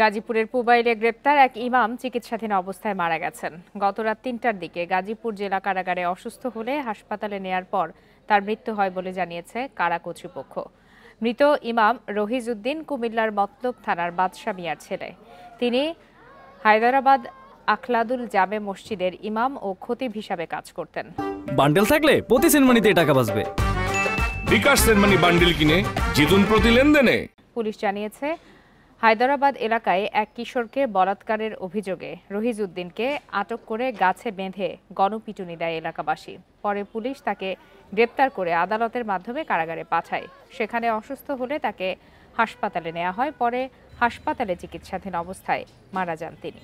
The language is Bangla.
গাজীপুরের পুবাইলে গ্রেপ্তার এক ইমাম চিকিৎসাধীন অবস্থায় মারা গেছেন। গতরাত ৩টার দিকে গাজীপুর জেলা কারাগারে অসুস্থ হলে হাসপাতালে নেয়ার পর তার মৃত্যু হয় বলে জানিয়েছে কারা কর্তৃপক্ষ। মৃত ইমাম রহিজউদ্দিন কুমিল্লার মতলব থানার বাদশা মিয়ার ছেলে। তিনি হায়দরাবাদ আখলাদুল জামে মসজিদের ইমাম ও খতিব হিসাবে কাজ করতেন। বান্ডেল থাকলে প্রতি সেনমানিতে টাকা বাঁচবে। বিকাশ সেনমানি বান্ডেল কিনে জিতুন প্রতি লেনদেনে। পুলিশ জানিয়েছে, হায়দরাবাদ এলাকায় এক কিশোরকে বলাৎকারের অভিযোগে রহিজউদ্দিনকে আটক করে গাছে বেঁধে গণপিটুনি দেয় এলাকাবাসী। পরে পুলিশ তাকে গ্রেপ্তার করে আদালতের মাধ্যমে কারাগারে পাঠায়। সেখানে অসুস্থ হলে তাকে হাসপাতালে নেওয়া হয়। পরে হাসপাতালে চিকিৎসাধীন অবস্থায় মারা যান তিনি।